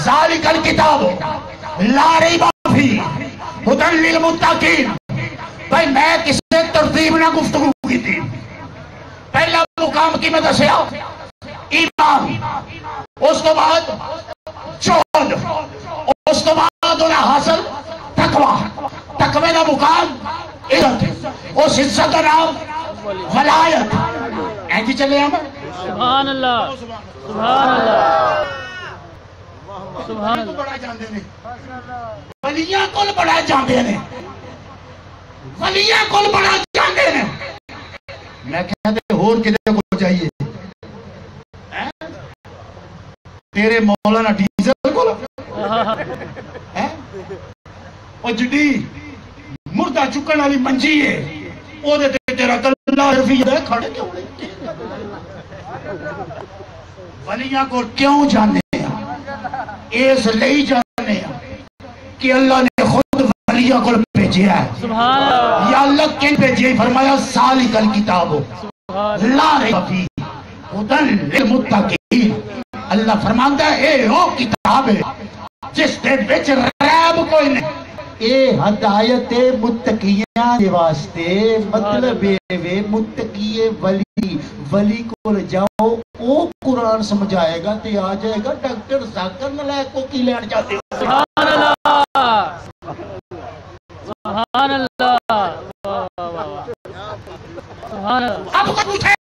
ذالک الکتاب لا ریب فیہ ھدی للمتقین. بھائی میں کسی ترتیب نہ گفتگو کی تھی. پہلا مقام کی میں دسیا ایمان, اس کو بعد جہد, اس کو بعد انہیں حاصل تقوی. تقوی کا مقام عزت, اس عزت کا نام ولایت. ایجی چلے ہم. سبحان اللہ. سبحان اللہ. سبحان اللہ. بڑا جاندے نے ولیاں کول بڑا جاندے نے. ولیاں کول بڑا جاندے نے. میں کہتے ہور کدے کو چاہیے تیرے مولانا ڈیزل کول. او جڈی مردہ چکن والی منجی ہے او دے تے تیرا کلا رفیع ہے کھڑے کیوں نہیں. ولیاں کو کیوں جانے ہیں؟ اس لئی جانے ہیں کہ اللہ نے خود ولیاں کو بھیجیا ہے. سبحان اللہ. یا اللہ کن بھیجیا؟ فرمایا ذالک الکتاب لا ریب فیہ ہدن للمتقین. اللہ فرماندا ہے اے وہ کتاب ہے جس دے وچ ریب کوئی نہیں. اے ہدایت متقیاں دے واسطے. مطلب اے متقی ولی کو جاؤ او قرآن سمجھائے گا تے آ جائے گا. ڈاکٹر ذاکر نلائق کو کی لین جاتے ہو؟ سبحان اللہ سبحان اللہ سبحان اللہ. اب پوچھے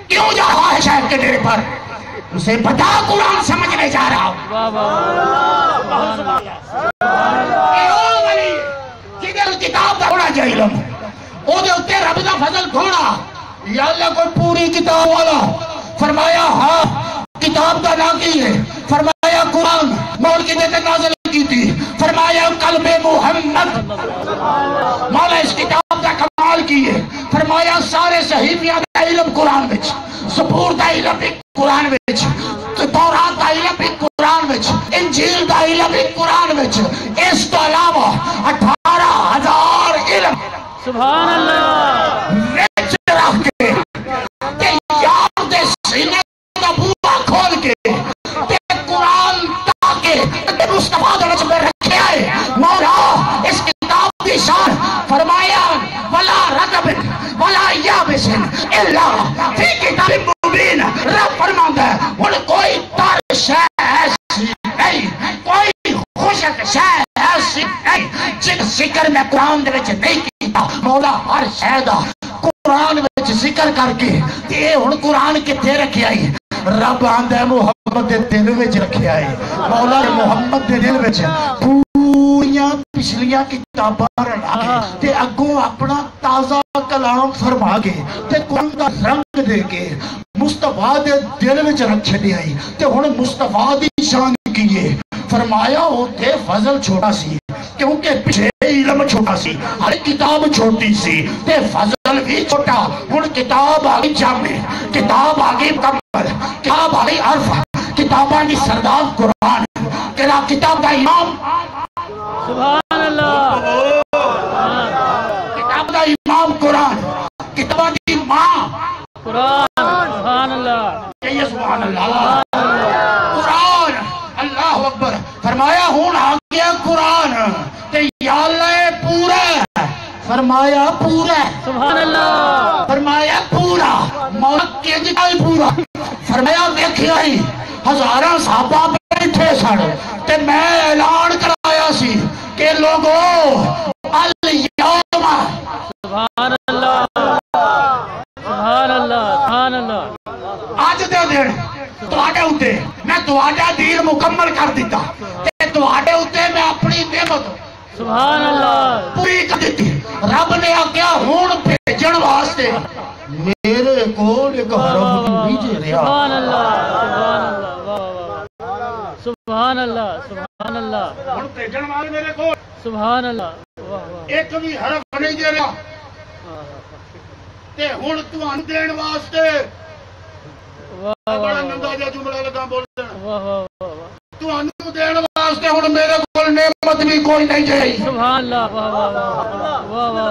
کیوں جا رہا ہے شاید کے ڈیرے پر؟ اسے بتا قرآن سمجھنے جا رہا ہوں. واہ واہ سبحان اللہ. اے او ولی جدر کتاب دا ہونا چاہیے علم او دے اتے رب دا فضل تھوڑا. یا اللہ کوئی پوری کتاب والا فرمایا ہاں کتاب دا نام کی ہے. فرمایا قرآن مول کی دیتے نازل کی تھی. فرمایا قلب محمد مولا اس کتاب دا کمال کی ہے. فرمایا سارے صحیفیاں دا علم قرآن وچ. زبور دا علم بھی قرآن وچ. تورات دا علم بھی قرآن وچ. انجیل دا علم بھی قرآن وچ. اس تو علاوہ 18,000 علم سبحان اللہ. وچ رکھ کے تے یار دے سینے دا بوہا کھول کے تے قرآن تاکہ مصطفیٰ دے وچ میں رکھے آئے. مولا اس کتاب دی شان فرمایا ولا رطب ولا یابس الا فی کتاب مبین. رب فرماندا ہے ہن کوئی تر شے ایسی نہیں کوئی خشک شے ایسی نہیں جن ذکر میں قرآن دے وچ نہیں کیتا. مولا ہر شے دا قرآن وچ ذکر کر کے تے ہن قرآن کتے رکھیا ہے؟ رب آندا ہے محمد دے دل وچ رکھیا ہے. مولا نے محمد دے دل وچ پوریاں پچھلیاں کتاباں رلا کے تے اگوں اپنا تازہ کلام فرما کے تے قرآن دا رنگ دے کے مصطفیٰ دے دل وچ رکھ دیا ہے. تے ہن مصطفیٰ دی شان کیے فرمایا ہوتے فضل چھوٹا سی کیونکہ پیچھے علم چھوٹا سی ہر کتاب چھوٹی سی تے فضل بھی چھوٹا. ہن کتاب آگئی جامع کتاب آگئی مکمل کتاب آگئی عرف کتاباں دی سردار قرآن کتاب دا امام سبحان اللہ. کتاب دا امام قرآن کتاباں دی ماں قرآن. سبحان اللہ کہیے سبحان اللہ. قرآن اللہ اکبر. فرمایا ہون آ گیا قرآن تے یا اللہ پورا. فرمایا پورا. سبحان اللہ. فرمایا پورا. مولا کے جائے پورا. فرمایا دیکھیا ہی ہزاراں صحابہ بیٹھے سن تے میں اعلان کرایا سی کہ لوگوں الیوم سبحان اللہ سبحان اللہ سبحان اللہ. آج دے دن تواڈے اُتے میں تواڈا دین مکمل کر دیتا تے تواڈے اُتے میں اپنی نعمت سبحان اللہ پوری کر دیتی. رب نے آکھیا ہن بھیجن واسطے میرے کول ایک حرف نہیں بھیجے رہا. سبحان اللہ سبحان اللہ واہ واہ سبحان اللہ سبحان اللہ. ہن بھیجن والے میرے کول سبحان اللہ واہ واہ. ایک بھی حرف نہیں دے رہا تے ہن تانوں دین واسطے واہ بڑا واہ نندا جا جملہ لگا بولن واہ واہ. تانوں دین واسطے ہن میرے کول نعمت بھی کوئی نہیں جائے. سبحان اللہ واہ واہ واہ واہ واہ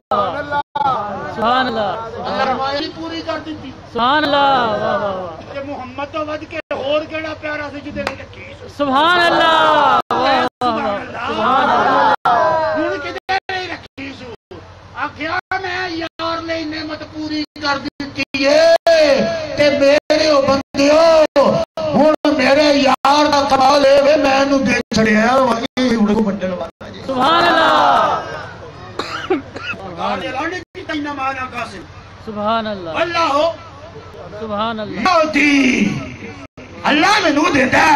سبحان اللہ اللہ رمائی پوری کر دیتی. سبحان اللہ واہ واہ کہ محمد تو ود کے اور کیڑا پیارا سی جدے رکھی. سبحان اللہ واہ واہ سبحان اللہ. ہن کدے نہیں رکھی سو آکھیا میں یار نے نعمت پوری کر دیتی ہے تے میرے او بندیو ہن میرے یار دا کمال ہے میں نو دے چھڑیا وہی ہن کو بنڈل والا جی. سبحان اللہ سبحان اللہ اللہ ہو سبحان اللہ. اللہ میں نو دیتا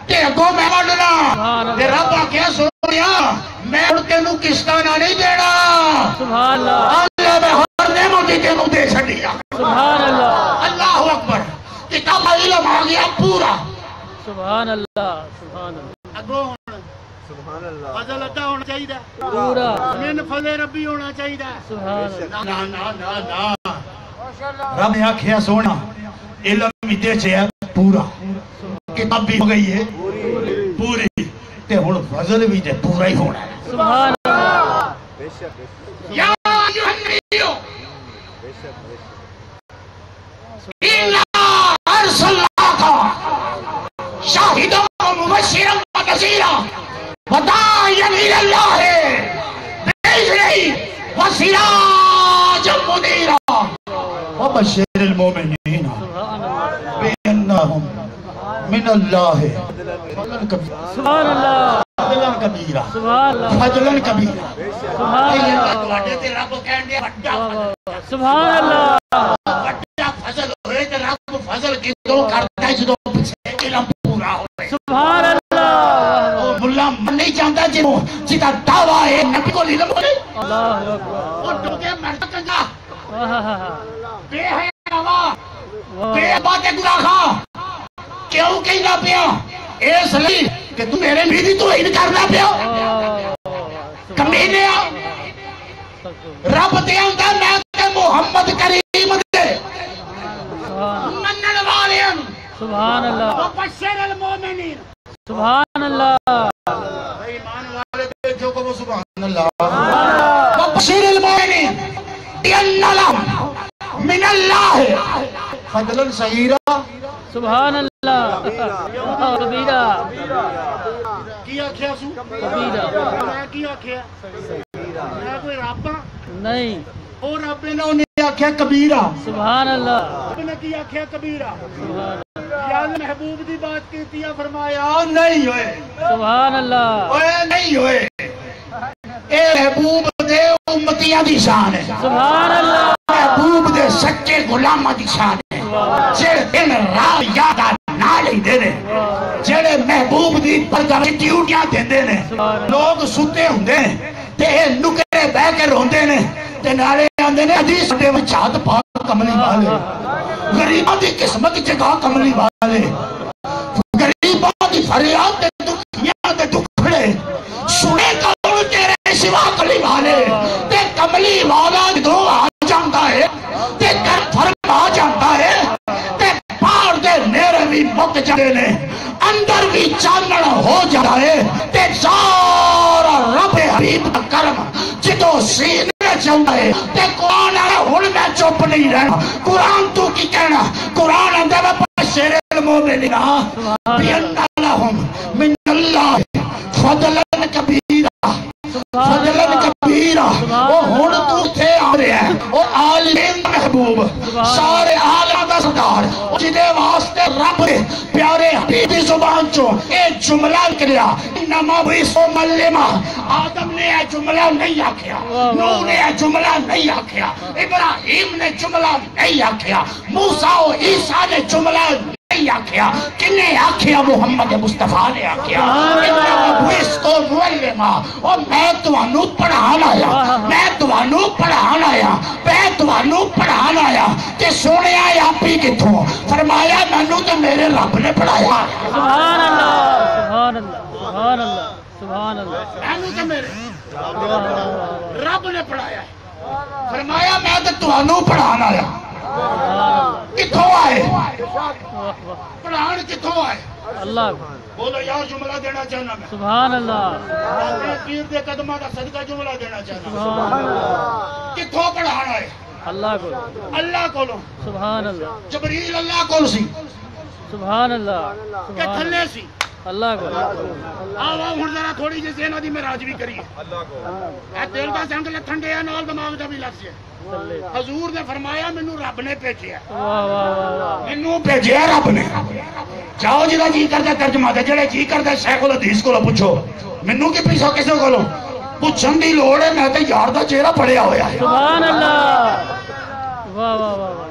کہ اگو میں بڑھنا تے رب آکھیا سونیا میں ہن تینوں کشتانہ نہیں دینا. سبحان اللہ اللہ میں ہر نعمت تینوں دے چھڈیا. سبحان اللہ اللہ اکبر. کتاب علم آ گیا پورا. سبحان اللہ سبحان اللہ. اگو سبحان اللہ فضل عطا ہونا چاہیے پورا. من فضل ربی ہونا چاہیے. سبحان اللہ. نا نا نا نا رب نے آکھیا سونا علم دے چے پورا کتاب بھی ہو گئی ہے پوری تے ہن فضل بھی تے پورا ہی ہونا ہے. سبحان اللہ بے شک یا ایھا النبی بے شک ان مبشرا ونذیرا وداعیا الی اللہ بإذنہ وسراجا منیرا وبشر المؤمنین بأن لهم من اللہ فضلا کبیرا سبحان اللہ فضلا کبیرا سبحان اللہ فضلا کبیرا سبحان اللہ تواڈے تے رب کہندے وڈا سبحان اللہ وڈا فضل ہوئے تے رب فضل کیوں کردا ہے جدوں پیچھے علم پورا ہوئے سبحان اللہ او ملا من نہیں جاندا جدا دعویٰ ہے نبی کو علم ہوئے اللہ اکبر او ڈوگے مرد کنجا بے حیاوا واہ بے باتیں گناہ خواہ کیوں کہنا پیا اس لیے کہ تو میرے میری تو کرنا پیا کمینے رب دے آندا میں تے محمد کریم دے منن والے سبحان اللہ بشر المؤمنین سبحان اللہ ایمان والے دیکھو کو سبحان اللہ بشر المؤمنین بأن لهم من اللہ فضلا ظہیرا سبحان اللہ کبیرہ کی آکھیا سو کبیرہ میں کی آکھیا میں کوئی رب ہاں نہیں اور رب نے انہیں آکھیا کبیرہ سبحان اللہ رب نے کی آکھیا کبیرہ سبحان یا محبوب دی بات کیتی ہے فرمایا نہیں ہوئے سبحان اللہ اوے نہیں ہوئے اے محبوب دے امتیاں دی شان ہے سبحان اللہ محبوب دے سچے غلاماں دی شان ہے جڑے دن رات یادا نہ لئی دے نے جڑے محبوب دی پرگام ڈیوٹیاں دیندے نے لوگ ستے ہوندے نے تے نکرے بہ کے روندے نے تے نالے آندے نے حدیث دے وچ ہاتھ پاک کملی والے غریباں دی قسمت جگہ کملی والے غریباں دی فریاد تے دکھیاں تے دکھڑے سنے کون تیرے سوا کملی والے تے کملی والا دو آ جاندا ہے تے کر فرما جاندا ہے تے پہاڑ دے نیرے بھی مک جاندے نے اندر بھی چانن ہو جاتا ہے تے سارا رب حبیب کا کرم جدو سینے چلتا ہے تے قرآن آیا ہن میں چپ نہیں رہنا قرآن تو کی کہنا قرآن اندر میں بشر المؤمنین بأن لهم من اللہ فضلا کبیرا فضلا کبیرا وہ ہن تو تھے آ رہے ہیں وہ عالم محبوب سارے عالم دا سردار جدے واسطے رب نے پیارے حبیب دی زبان چوں اے جملہ نکلیا انما بعث معلما آدم نے یہ جملہ نہیں آکھیا نوح نے یہ جملہ نہیں آکھیا ابراہیم نے جملہ نہیں آکھیا موسیٰ و عیسیٰ نے جملہ نہیں آکھیا کنے آکھیا محمد مصطفیٰ نے آکھیا انما بعث معلما اور میں تانوں پڑھان آیا میں تانوں پڑھان آیا میں تانوں پڑھان آیا کہ سونیا آپ ہی کتھوں فرمایا مینوں تے میرے رب نے پڑھایا سبحان اللہ سبحان اللہ سبحان اللہ سبحان اللہ مینوں تے میرے رب نے پڑھایا فرمایا میں تے تانوں پڑھان آیا کتھوں آئے پڑھان کتھوں آئے اللہ بولو یار جملہ دینا چاہنا میں سبحان اللہ پیر دے قدمہ دا صدقہ جملہ دینا چاہنا سبحان اللہ کتھوں پڑھان آئے اللہ کو اللہ کو لو سبحان اللہ جبریل اللہ کو سی سبحان اللہ کہ تھلے سی اللہ کو آو ہن ذرا تھوڑی جی زینا دی معراج بھی کریے اے دل دا سنگ لتھن ڈیا نال دماغ دا بھی لگ جائے حضور نے فرمایا مینوں رب نے بھیجیا واہ واہ واہ مینوں بھیجیا رب نے جاؤ جدا جی کردا ترجمہ دے جڑے جی کردا شیخ الحدیث کولوں پوچھو مینوں کی پیسو کسے کولوں پوچھن دی لوڑ ہے میں تے یار دا چہرہ پڑھیا ہویا ہے سبحان اللہ واہ واہ واہ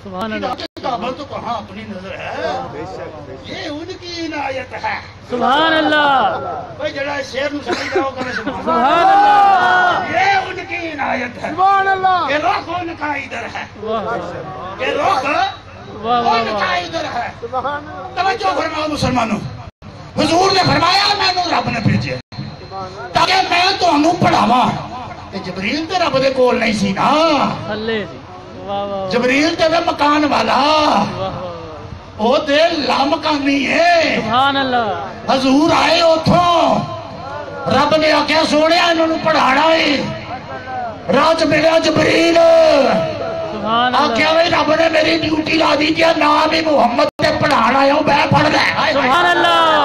سبحان اللہ کعبہ تو کہاں اپنی نظر ہے یہ ان کی عنایت ہے سبحان اللہ بھئی جڑا شیر نو سمجھ رہا ہو کرے سبحان اللہ یہ ان کی عنایت ہے سبحان اللہ کہ رخ ان کا ادھر ہے واہ کہ رخ واہ ان کا واہ ادھر ہے سبحان اللہ توجہ فرماؤ مسلمانوں حضور نے فرمایا میں رب نے بھیجیا تاکہ میں تانوں پڑھاواں تے جبریل تے رب دے کول نہیں سی نا تھلے سی واہ واہ جبریل تے مکان والا واہ او تے لامکانی ہے سبحان اللہ حضور آئے اتھوں رب نے آکھیا سونیا انہاں نوں پڑھانا ہے راج ملیا جبریل سبحان اللہ آکھیا وے رب نے میری ڈیوٹی لا دی تے نام ہی محمد تے پڑھانا ہے میں پڑھ رہا سبحان اللہ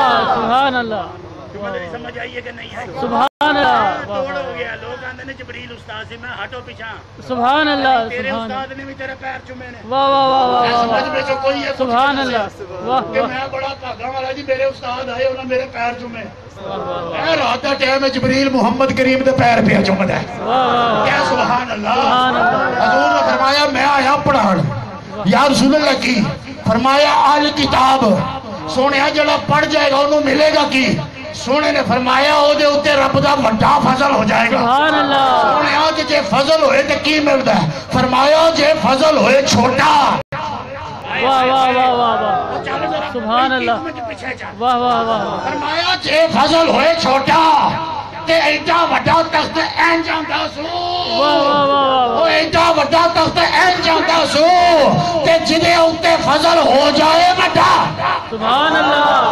سمجھ آئیے کہ نہیں ہے؟ سبحان اللہ توڑ ہو گیا. لوگ آندے نے جبریل استاد سے میں ہٹو پیچھا. سبحان اللہ تیرے سبحان اللہ استاد نے بھی تیرے پیر چومے نے. واہ واہ واہ واہ سمجھ میں جو کوئی ہے سبحان اللہ واہ کہ واہ میں بڑا بھاگا والا جی میرے استاد آئے انہوں نے میرے پیر چومے. اے رات دا ٹائم ہے جبریل محمد کریم دے پیر پہ چومدا ہے. کیا سبحان اللہ. حضور نے فرمایا میں آیا پڑھان یا رسول اللہ کی فرمایا آل کتاب سونے جڑا پڑھ جائے گا انہوں ملے گا کی. سونے نے فرمایا او دے اتے رب دا بڑا فضل ہو جائے گا. سبحان اللہ سونے آج جے فضل ہوئے تے کی ملتا ہے؟ فرمایا جے فضل ہوئے چھوٹا. واہ واہ واہ واہ واہ سبحان اللہ واہ واہ واہ فرمایا جے فضل ہوئے چھوٹا تے ایڈا وڈا تخت این جاندا سو. واہ واہ واہ او ایڈا وڈا تخت این جاندا سو تے جدے اتے فضل ہو جائے وڈا. سبحان اللہ